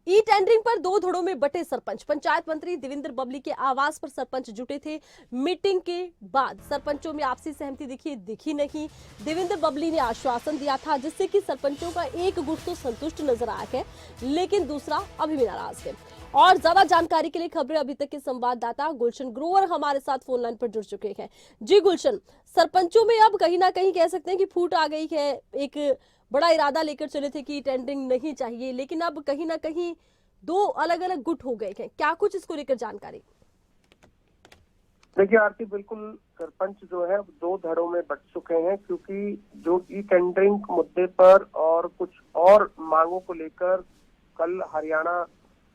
E tendering पर दो धड़ों में बटे सरपंच। पंचायत मंत्री देवेंद्र बबली के आवास पर सरपंच जुटे थे। मीटिंग के बाद सरपंचों में आपसी सहमति दिखी नहीं। देवेंद्र बबली ने आश्वासन दिया था, जिससे कि सरपंचों का एक गुट तो संतुष्ट नजर आया है, लेकिन दूसरा अभी भी नाराज है। और ज्यादा जानकारी के लिए खबरें अभी तक के संवाददाता गुलशन ग्रोवर हमारे साथ फोन लाइन पर जुड़ चुके हैं। जी गुलशन, सरपंचों में अब कहीं ना कहीं कह सकते हैं कि फूट आ गई है। एक बड़ा इरादा लेकर चले थे कि टेंडरिंग नहीं चाहिए, लेकिन अब कहीं ना कहीं दो अलग अलग गुट हो गए हैं। क्या कुछ इसको लेकर जानकारी? देखिए आरती, बिल्कुल सरपंच जो है दो धड़ों में बट चुके हैं, क्योंकि जो ई टेंडरिंग मुद्दे पर और कुछ और मांगों को लेकर कल हरियाणा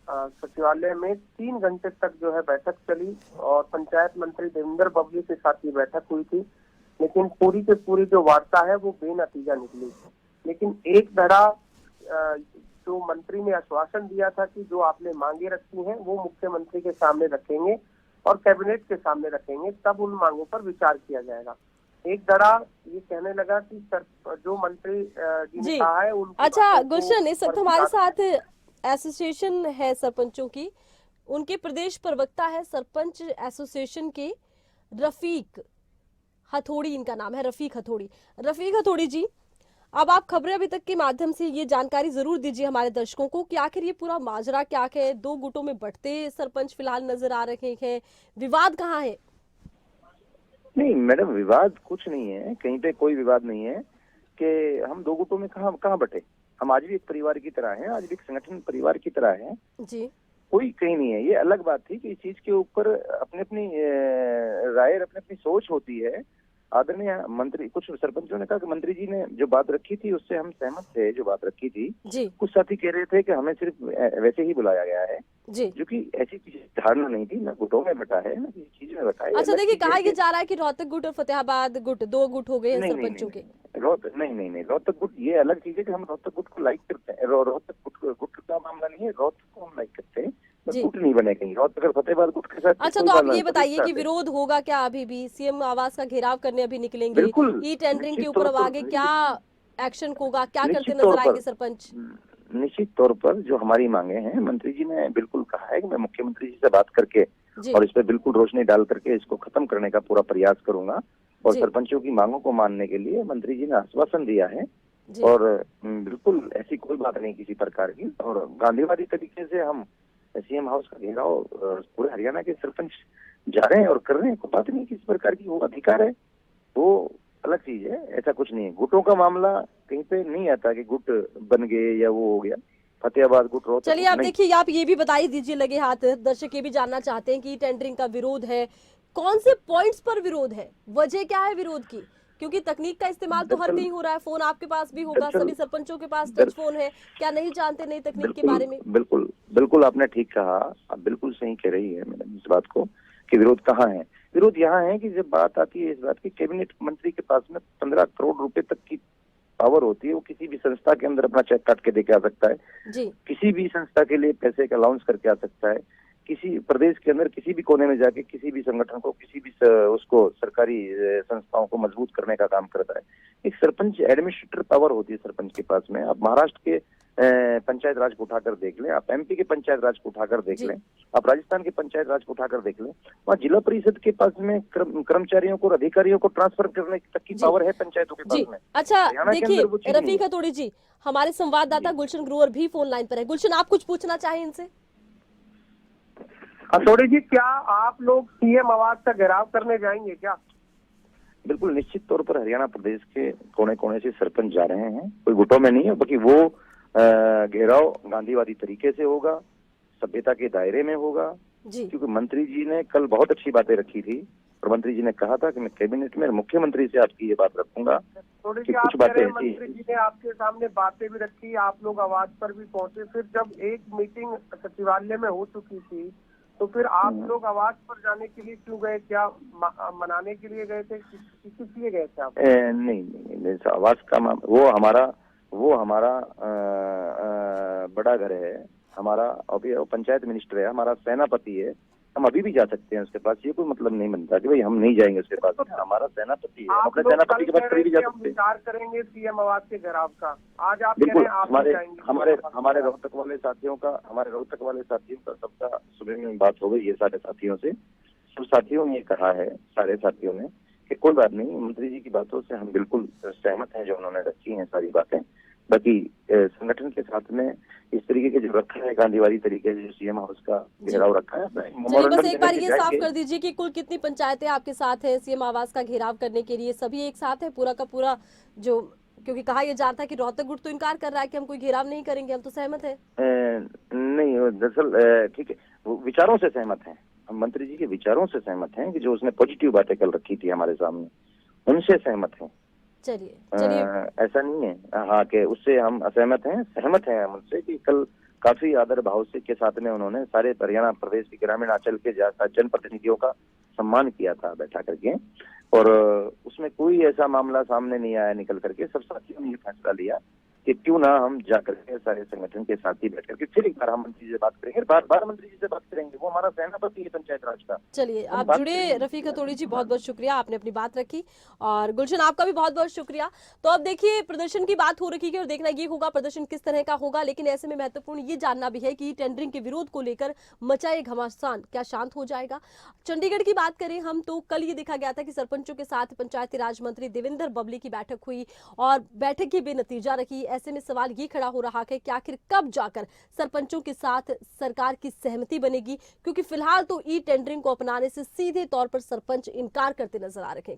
सचिवालय में 3 घंटे तक जो है बैठक चली और पंचायत मंत्री देवेंद्र बबली के साथ ये बैठक हुई थी। लेकिन पूरी की पूरी जो वार्ता है वो बेनतीजा निकली। लेकिन एक धड़ा जो मंत्री ने आश्वासन दिया था कि जो आपने मांगे रखी हैं वो मुख्यमंत्री के सामने रखेंगे और कैबिनेट के सामने रखेंगे, तब उन मांगों पर विचार किया जाएगा। एक धड़ा ये कहने लगा कि जो मंत्री जी ने कहा है उनकी अच्छा गुलशन, इस वक्त हमारे साथ एसोसिएशन है सरपंचों की, उनके प्रदेश प्रवक्ता है सरपंच एसोसिएशन के रफीक हथौड़ी, इनका नाम है रफीक हथौड़ी। रफीक हथौड़ी जी, अब आप खबरें अभी तक के माध्यम से ये जानकारी जरूर दीजिए हमारे दर्शकों को कि आखिर ये पूरा माजरा क्या है। दो गुटों में बंटते सरपंच फिलहाल नजर आ रहे हैं, विवाद कहाँ है? नहीं मैडम, विवाद कुछ नहीं है, कहीं पे कोई विवाद नहीं है कि हम दो गुटों में कहाँ कहाँ बटे। हम आज भी एक परिवार की तरह हैं, आज भी एक संगठन परिवार की तरह हैं जी। कोई कहीं नहीं है। ये अलग बात थी कि इस चीज के ऊपर अपनी अपनी राय, अपनी अपनी सोच होती है। आदरणीय मंत्री, कुछ सरपंचों ने कहा कि मंत्री जी ने जो बात रखी थी उससे हम सहमत थे, जो बात रखी थी जी। कुछ साथी कह रहे थे कि हमें सिर्फ वैसे ही बुलाया गया है जी। जो कि ऐसी किसी धारणा नहीं थी, ना गुटों में बटा है ना किसी चीज में बटा है। अच्छा देखिए, कहा यह जा रहा है कि रोहतक गुट और फतेहाबाद गुट दो गुट हो गए हैं सरपंचों के। रोहतक गुट ये अलग चीज है कि हम रोहतक गुट को लाइक करते हैं। रोहतक गुट का मामला नहीं है, रोहतक को हम लाइक करते हैं, गुट नहीं बने कहीं रोहतक और फतेहाबाद गुट के साथ। अच्छा तो आप ये बताइए कि विरोध होगा क्या? अभी भी सीएम आवास का घेराव करने अभी निकलेंगे? ई टेंडरिंग के ऊपर अब आगे क्या एक्शन होगा, क्या करते नजर आएंगे सरपंच? निश्चित तौर पर जो हमारी मांगे हैं, मंत्री जी ने बिल्कुल कहा है कि मैं मुख्यमंत्री जी से बात करके और इस पर बिल्कुल रोशनी डाल करके इसको खत्म करने का पूरा प्रयास करूंगा। और सरपंचों की मांगों को मानने के लिए मंत्री जी ने आश्वासन दिया है और बिल्कुल ऐसी कोई बात नहीं किसी प्रकार की। और गांधीवादी तरीके से हम सीएम हाउस का घेराव पूरे हरियाणा के सरपंच जा रहे हैं और कर रहे हैं, कोई बात नहीं किसी प्रकार की, वो अधिकार है, वो अलग चीज है। ऐसा कुछ नहीं है। गुटों का मामला कहीं पे नहीं आता कि गुट बन गए या वो हो गया, फतेहाबाद गुट रोहतक। चलिए आप देखिए, आप ये भी बताई दीजिए लगे हाथ, दर्शक ये भी जानना चाहते हैं कि टेंडरिंग का विरोध है, कौन से पॉइंट्स पर विरोध है, वजह क्या है विरोध की? क्योंकि तकनीक का इस्तेमाल तो हर कहीं हो रहा है, फोन आपके पास भी होगा, सभी सरपंचों के पास टच फोन है, क्या नहीं जानते नई तकनीक के बारे में? बिल्कुल बिल्कुल आपने ठीक कहा, आप बिल्कुल सही कह रही है मैडम इस बात को कि विरोध कहाँ है। विरोध यहाँ है कि जब बात आती है इस बात की, कैबिनेट मंत्री के पास में 15 करोड़ रुपए तक की पावर होती है, वो किसी भी संस्था के अंदर अपना चेक काट के देके आ सकता है जी। किसी भी संस्था के लिए पैसे का अलाउंस करके आ सकता है, किसी प्रदेश के अंदर किसी भी कोने में जाके किसी भी संगठन को, किसी भी उसको सरकारी संस्थाओं को मजबूत करने का काम करता है। एक सरपंच एडमिनिस्ट्रेटर पावर होती है सरपंच के पास में। आप महाराष्ट्र के पंचायत राज को उठाकर देख लें, आप एमपी के पंचायत राज को उठाकर देख लें, आप राजस्थान के पंचायत राज को उठाकर देख लें, वहाँ जिला परिषद के पास में कर्मचारियों को, अधिकारियों को ट्रांसफर करने तक की पावर है पंचायतों के पास में। अच्छा देखिए रफीक हथौड़ी जी, हमारे संवाददाता गुलशन ग्रोवर भी फोन लाइन पर है। गुलशन, आप कुछ पूछना चाहें इनसे? हथौड़ी जी, क्या आप लोग सीएम आवास का घेराव करने जाएंगे क्या? बिल्कुल निश्चित तौर पर हरियाणा प्रदेश के कोने कोने से सरपंच जा रहे हैं, कोई गुटों में नहीं है, बाकी वो घेराव गांधीवादी तरीके से होगा, सभ्यता के दायरे में होगा। क्योंकि मंत्री जी ने कल बहुत अच्छी बातें रखी थी और मंत्री जी ने कहा था कि मैं कैबिनेट में मुख्यमंत्री से आपकी ये बात रखूंगा कि कुछ बातें ऐसी। मंत्री जी ने आपके सामने बातें भी रखी, आप लोग आवाज पर भी पहुंचे, फिर जब एक मीटिंग सचिवालय में हो चुकी थी तो फिर आप लोग आवाज पर जाने के लिए क्यों गए? क्या मनाने के लिए गए थे, किस लिए गए थे आप? नहीं, आवाज का वो हमारा बड़ा घर है, हमारा अभी पंचायत मिनिस्टर है, हमारा सेनापति है, हम अभी भी जा सकते हैं उसके पास, ये कोई मतलब नहीं बनता कि भाई हम नहीं जाएंगे उसके पास। हमारा सेनापति है, हम आप अपने लोग सेनापति कल के पास कह कभी भी रहे जा थे हम सकते हैं। विचार करेंगे सीएम आवास के घेराव का, आज आप कह बिल्कुल, रहे हैं आप हमारे जाएंगे हमारे CM आवास के हमारे घेराव। रोहतक वाले साथियों का सबका सुबह में बात हो गई है सारे साथियों से। सब साथियों ने ये कहा है, सारे साथियों ने, कि कोई बात नहीं, मंत्री जी की बातों से हम बिल्कुल सहमत हैं जो उन्होंने रखी हैं सारी बातें। बाकी संगठन के साथ में इस तरीके के जो रखा है गांधीवादी तरीके से जो सीएम हाउस का घेराव रखा है, चलिए मेमोरेंडम बस एक बार लेकर के ये साफ जाएंगे। कर दीजिए कि कुल कितनी पंचायतें आपके साथ हैं सीएम आवास का घेराव करने के लिए? सभी एक साथ है पूरा का पूरा जो, क्योंकि कहा यह जा रहा था कि रोहतक गुट तो इनकार कर रहा है कि हम कोई घेराव नहीं करेंगे, हम तो सहमत है। नहीं, दरअसल ठीक है, वो विचारों से सहमत हैं, हम मंत्री जी के विचारों से सहमत हैं कि जो उसने पॉजिटिव बातें कल रखी थी हमारे सामने, उनसे सहमत हैं। चलिए ऐसा नहीं है हाँ कि उससे हम असहमत हैं, सहमत हैं हम उनसे कि कल काफी आदर भाव से के साथ में उन्होंने सारे हरियाणा प्रदेश के ग्रामीण अंचल के जनप्रतिनिधियों का सम्मान किया था बैठा करके, और उसमें कोई ऐसा मामला सामने नहीं आया निकल करके। सब साथियों ने ये फैसला लिया कि क्यों ना हम जा करके सारे संगठन के साथी बैठ करके फिर एक बार हम मंत्री जी से बात करेंगे, बार मंत्री जी से बात करेंगे, वो हमारा सेनापति है पंचायत राज का। चलिए हम आप बात जुड़े करेंगे। रफीक हथौड़ी जी, बहुत बहुत शुक्रिया, आपने अपनी बात रखी। और गुलशन आपका भी बहुत बहुत शुक्रिया। तो अब देखिए प्रदर्शन की बात हो रही है और देखना ये होगा प्रदर्शन किस तरह का होगा, लेकिन ऐसे में महत्वपूर्ण ये जानना भी है कि टेंडरिंग के विरोध को लेकर मचा ये घमासान क्या शांत हो जाएगा। चंडीगढ़ की बात करें हम तो कल ये देखा गया था कि सरपंचों के साथ पंचायती राज मंत्री देवेंद्र बबली की बैठक हुई और बैठक ही बेनतीजा रही। ऐसे में सवाल ये खड़ा हो रहा है कि आखिर कब जाकर सरपंचों के साथ सरकार की सहमति बनेगी, क्योंकि फिलहाल तो ई टेंडरिंग को अपनाने से सीधे तौर पर सरपंच इनकार करते नजर आ रहे हैं।